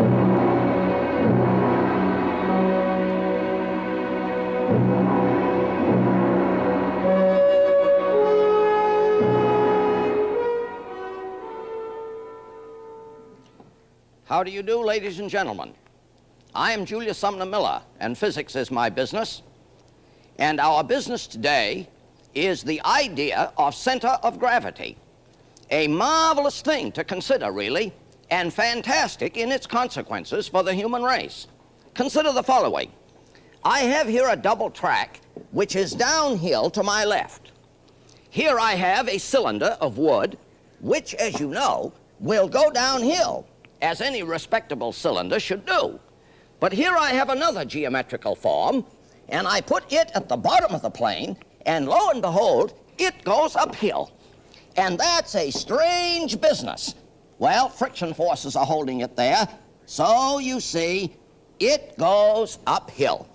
How do you do, ladies and gentlemen? I am Julius Sumner Miller, and physics is my business. And our business today is the idea of center of gravity. A marvelous thing to consider, really, and fantastic in its consequences for the human race. Consider the following. I have here a double track which is downhill to my left. Here I have a cylinder of wood which, as you know, will go downhill, as any respectable cylinder should do. But here I have another geometrical form, and I put it at the bottom of the plane, and lo and behold, it goes uphill. And that's a strange business. Well, friction forces are holding it there, so you see, it goes uphill.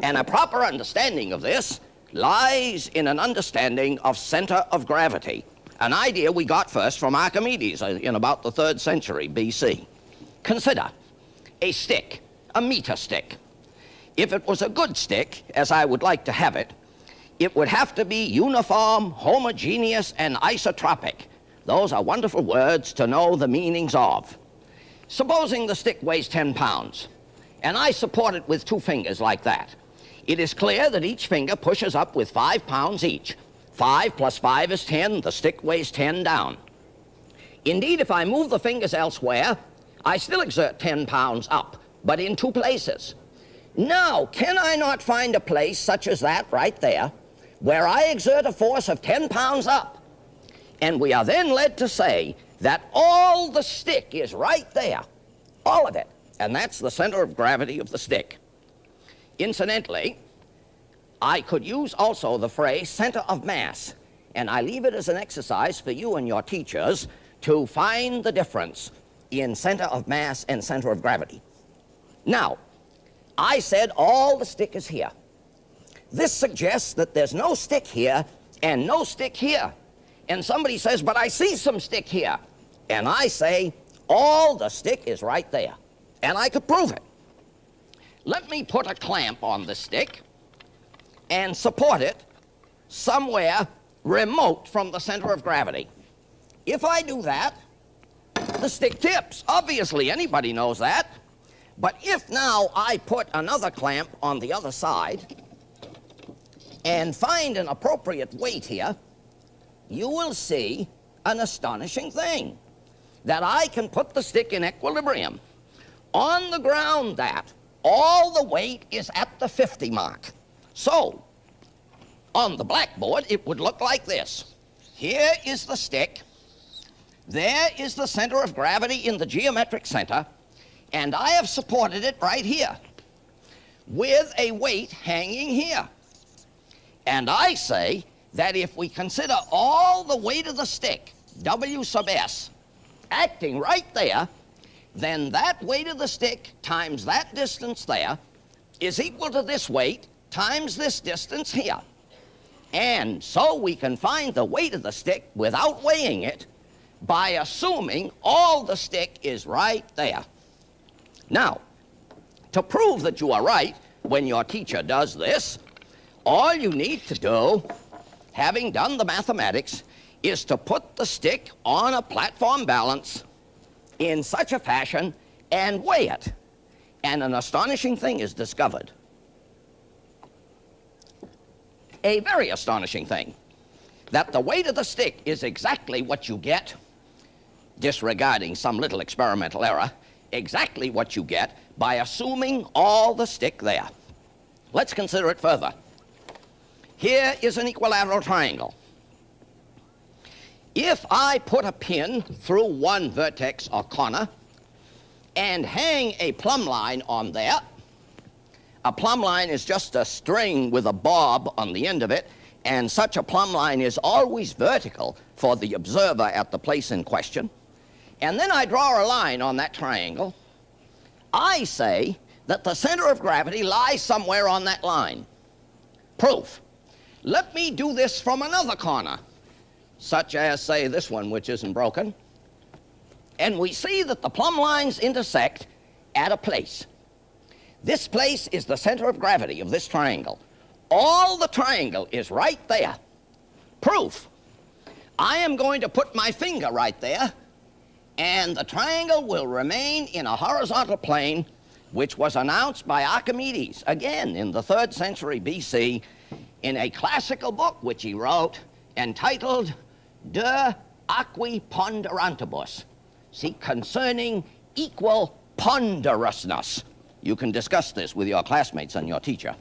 And a proper understanding of this lies in an understanding of center of gravity, an idea we got first from Archimedes in about the 3rd century BC. Consider a stick, a meter stick. If it was a good stick, as I would like to have it, it would have to be uniform, homogeneous, and isotropic. Those are wonderful words to know the meanings of. Supposing the stick weighs 10 pounds, and I support it with 2 fingers like that. It is clear that each finger pushes up with 5 pounds each. 5 plus 5 is 10, the stick weighs 10 down. Indeed, if I move the fingers elsewhere, I still exert 10 pounds up, but in 2 places. Now, can I not find a place such as that right there, where I exert a force of 10 pounds up? And we are then led to say that all the stick is right there, all of it, and that's the center of gravity of the stick. Incidentally, I could use also the phrase center of mass, and I leave it as an exercise for you and your teachers to find the difference in center of mass and center of gravity. Now, I said all the stick is here. This suggests that there's no stick here and no stick here. And somebody says, but I see some stick here. And I say, all the stick is right there. And I could prove it. Let me put a clamp on the stick and support it somewhere remote from the center of gravity. If I do that, the stick tips. Obviously, anybody knows that. But if now I put another clamp on the other side and find an appropriate weight here, you will see an astonishing thing, that I can put the stick in equilibrium on the ground that all the weight is at the 50 mark. So, on the blackboard, it would look like this. Here is the stick. There is the center of gravity in the geometric center, and I have supported it right here with a weight hanging here. And I say that if we consider all the weight of the stick, W sub S, acting right there, then that weight of the stick times that distance there is equal to this weight times this distance here. And so we can find the weight of the stick without weighing it by assuming all the stick is right there. Now, to prove that you are right when your teacher does this, all you need to do, having done the mathematics, is to put the stick on a platform balance in such a fashion and weigh it. And an astonishing thing is discovered. A very astonishing thing, that the weight of the stick is exactly what you get, disregarding some little experimental error, exactly what you get by assuming all the stick there. Let's consider it further. Here is an equilateral triangle. If I put a pin through one vertex or corner and hang a plumb line on there, a plumb line is just a string with a bob on the end of it, and such a plumb line is always vertical for the observer at the place in question. And then I draw a line on that triangle. I say that the center of gravity lies somewhere on that line. Proof. Let me do this from another corner, such as, say, this one, which isn't broken. And we see that the plumb lines intersect at a place. This place is the center of gravity of this triangle. All the triangle is right there. Proof. I am going to put my finger right there, and the triangle will remain in a horizontal plane, which was announced by Archimedes, again in the 3rd century BC, in a classical book which he wrote entitled De Aqui Ponderantibus. See, concerning equal ponderousness. You can discuss this with your classmates and your teacher.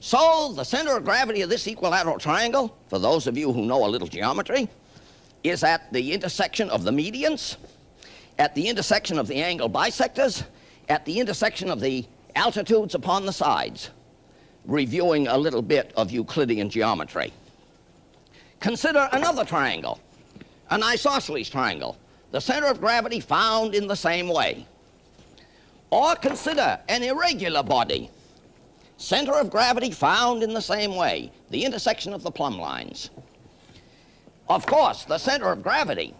So the center of gravity of this equilateral triangle, for those of you who know a little geometry, is at the intersection of the medians, at the intersection of the angle bisectors, at the intersection of the altitudes upon the sides, reviewing a little bit of Euclidean geometry. Consider another triangle, an isosceles triangle, the center of gravity found in the same way. Or consider an irregular body, center of gravity found in the same way, the intersection of the plumb lines. Of course, the center of gravity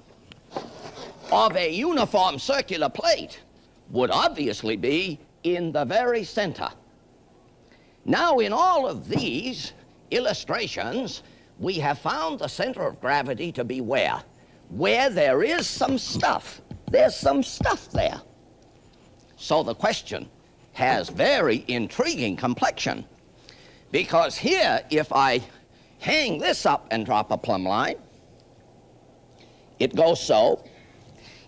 of a uniform circular plate would obviously be in the very center. Now, in all of these illustrations, we have found the center of gravity to be where? Where there is some stuff. There's some stuff there. So the question has very intriguing complexion, because here, if I hang this up and drop a plumb line, it goes so.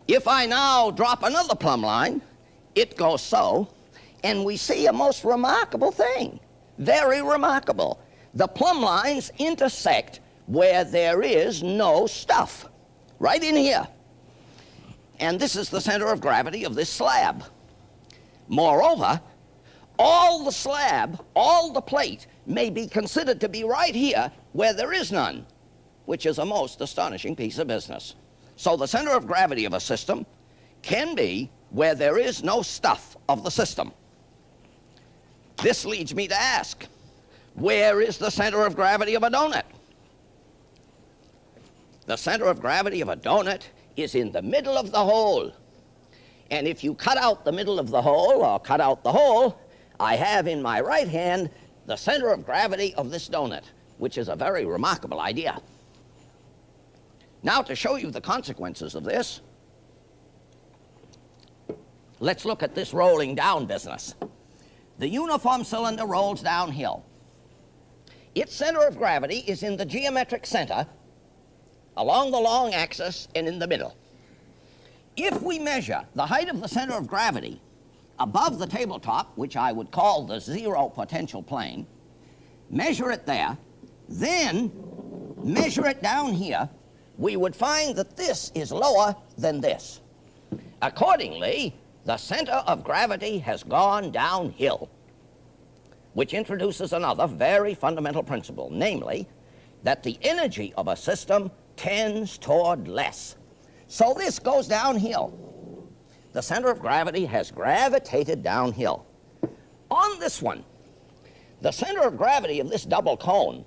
If I now drop another plumb line, it goes so, and we see a most remarkable thing, very remarkable. The plumb lines intersect where there is no stuff, right in here. And this is the center of gravity of this slab. Moreover, all the slab, all the plate, may be considered to be right here where there is none, which is a most astonishing piece of business. So the center of gravity of a system can be where there is no stuff of the system. This leads me to ask, where is the center of gravity of a donut? The center of gravity of a donut is in the middle of the hole. And if you cut out the middle of the hole, or cut out the hole, I have in my right hand the center of gravity of this donut, which is a very remarkable idea. Now, to show you the consequences of this, let's look at this rolling down business. The uniform cylinder rolls downhill. Its center of gravity is in the geometric center, along the long axis and in the middle. If we measure the height of the center of gravity above the tabletop, which I would call the zero potential plane, measure it there, then measure it down here, we would find that this is lower than this. Accordingly, the center of gravity has gone downhill, which introduces another very fundamental principle, namely that the energy of a system tends toward less. So this goes downhill. The center of gravity has gravitated downhill. On this one, the center of gravity of this double cone,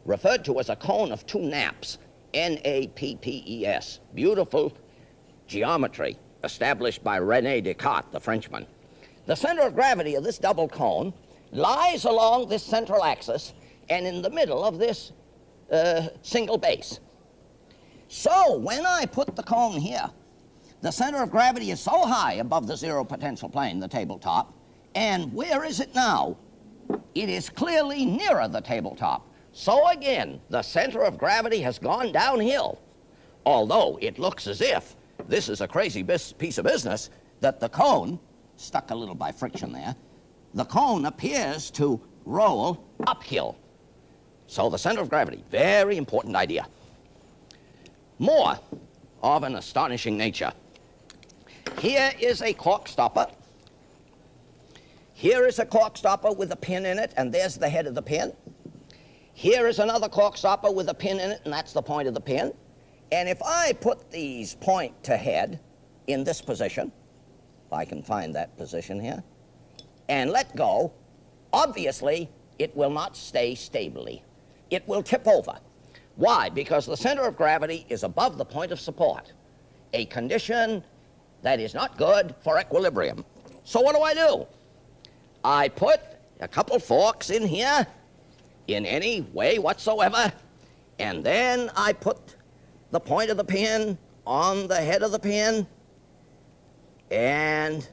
referred to as a cone of two nappes, N-A-P-P-E-S, beautiful geometry established by René Descartes, the Frenchman. The center of gravity of this double cone lies along this central axis and in the middle of this single base. So when I put the cone here, the center of gravity is so high above the zero potential plane, the tabletop, and where is it now? It is clearly nearer the tabletop. So again, the center of gravity has gone downhill, although it looks as if this is a crazy piece of business, that the cone, stuck a little by friction there, the cone appears to roll uphill. So the center of gravity, very important idea. More of an astonishing nature. Here is a cork stopper. Here is a cork stopper with a pin in it, and there's the head of the pin. Here is another cork stopper with a pin in it, and that's the point of the pin. And if I put these point to head in this position, if I can find that position here, and let go, obviously it will not stay stably. It will tip over. Why? Because the center of gravity is above the point of support, a condition that is not good for equilibrium. So what do? I put a couple forks in here in any way whatsoever, and then I put the point of the pin on the head of the pin, and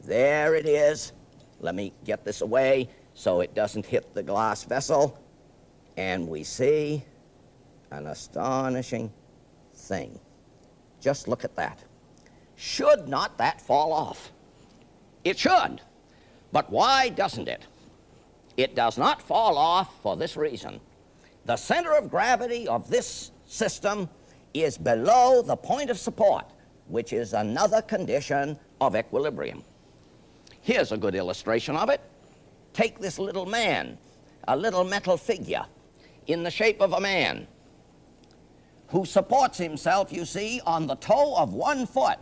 there it is. Let me get this away so it doesn't hit the glass vessel, and we see an astonishing thing. Just look at that. Should not that fall off? It should. But why doesn't it? It does not fall off for this reason. The center of gravity of this system is below the point of support, which is another condition of equilibrium. Here's a good illustration of it. Take this little man, a little metal figure in the shape of a man who supports himself, you see, on the toe of one foot.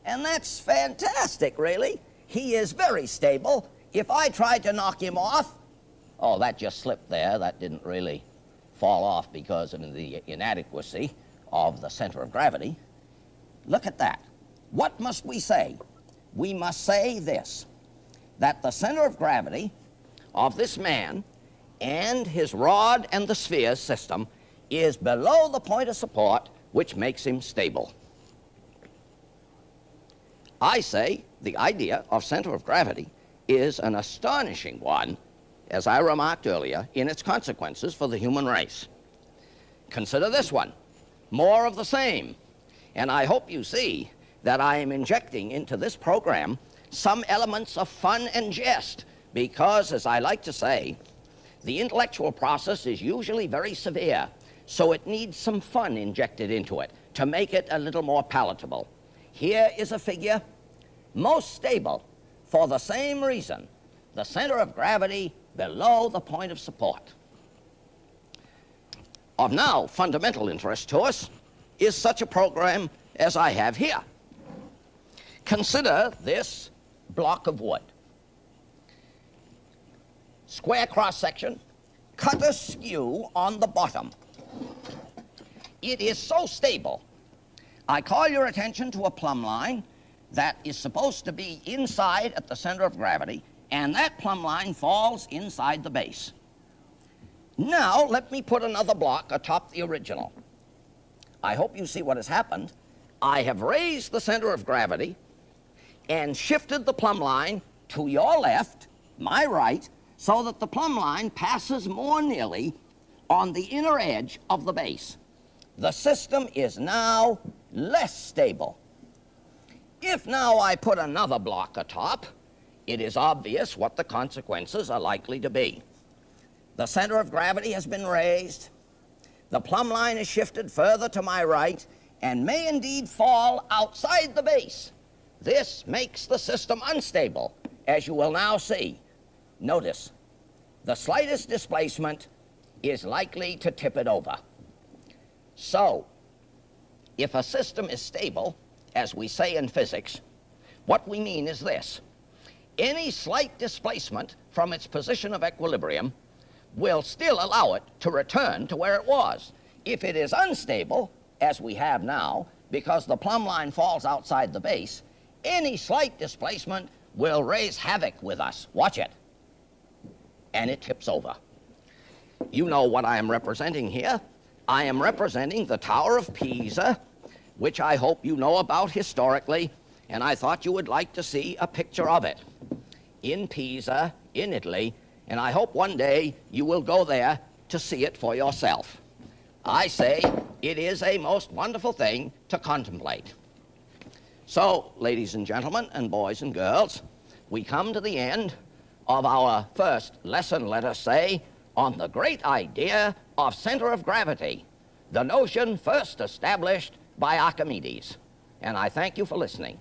And that's fantastic, really. He is very stable. If I tried to knock him off, oh, that just slipped there. That didn't really fall off because of the inadequacy of the center of gravity. Look at that. What must we say? We must say this, that the center of gravity of this man and his rod and the sphere system is below the point of support, which makes him stable. I say the idea of center of gravity is an astonishing one, as I remarked earlier, in its consequences for the human race. Consider this one, more of the same. And I hope you see that I am injecting into this program some elements of fun and jest, because, as I like to say, the intellectual process is usually very severe, so it needs some fun injected into it to make it a little more palatable. Here is a figure most stable for the same reason, the center of gravity below the point of support. Of now fundamental interest to us is such a program as I have here. Consider this block of wood. Square cross-section, cut askew on the bottom. It is so stable. I call your attention to a plumb line that is supposed to be inside at the center of gravity, and that plumb line falls inside the base. Now, let me put another block atop the original. I hope you see what has happened. I have raised the center of gravity and shifted the plumb line to your left, my right, so that the plumb line passes more nearly on the inner edge of the base. The system is now less stable. If now I put another block atop, it is obvious what the consequences are likely to be. The center of gravity has been raised, the plumb line is shifted further to my right, and may indeed fall outside the base. This makes the system unstable, as you will now see. Notice, the slightest displacement is likely to tip it over. So, if a system is stable, as we say in physics, what we mean is this. Any slight displacement from its position of equilibrium will still allow it to return to where it was. If it is unstable, as we have now, because the plumb line falls outside the base, any slight displacement will raise havoc with us. Watch it. And it tips over. You know what I am representing here. I am representing the Tower of Pisa, which I hope you know about historically, and I thought you would like to see a picture of it in Pisa, in Italy, and I hope one day you will go there to see it for yourself. I say it is a most wonderful thing to contemplate. So, ladies and gentlemen, and boys and girls, we come to the end of our first lesson, let us say, on the great idea of center of gravity, the notion first established by Archimedes. And I thank you for listening.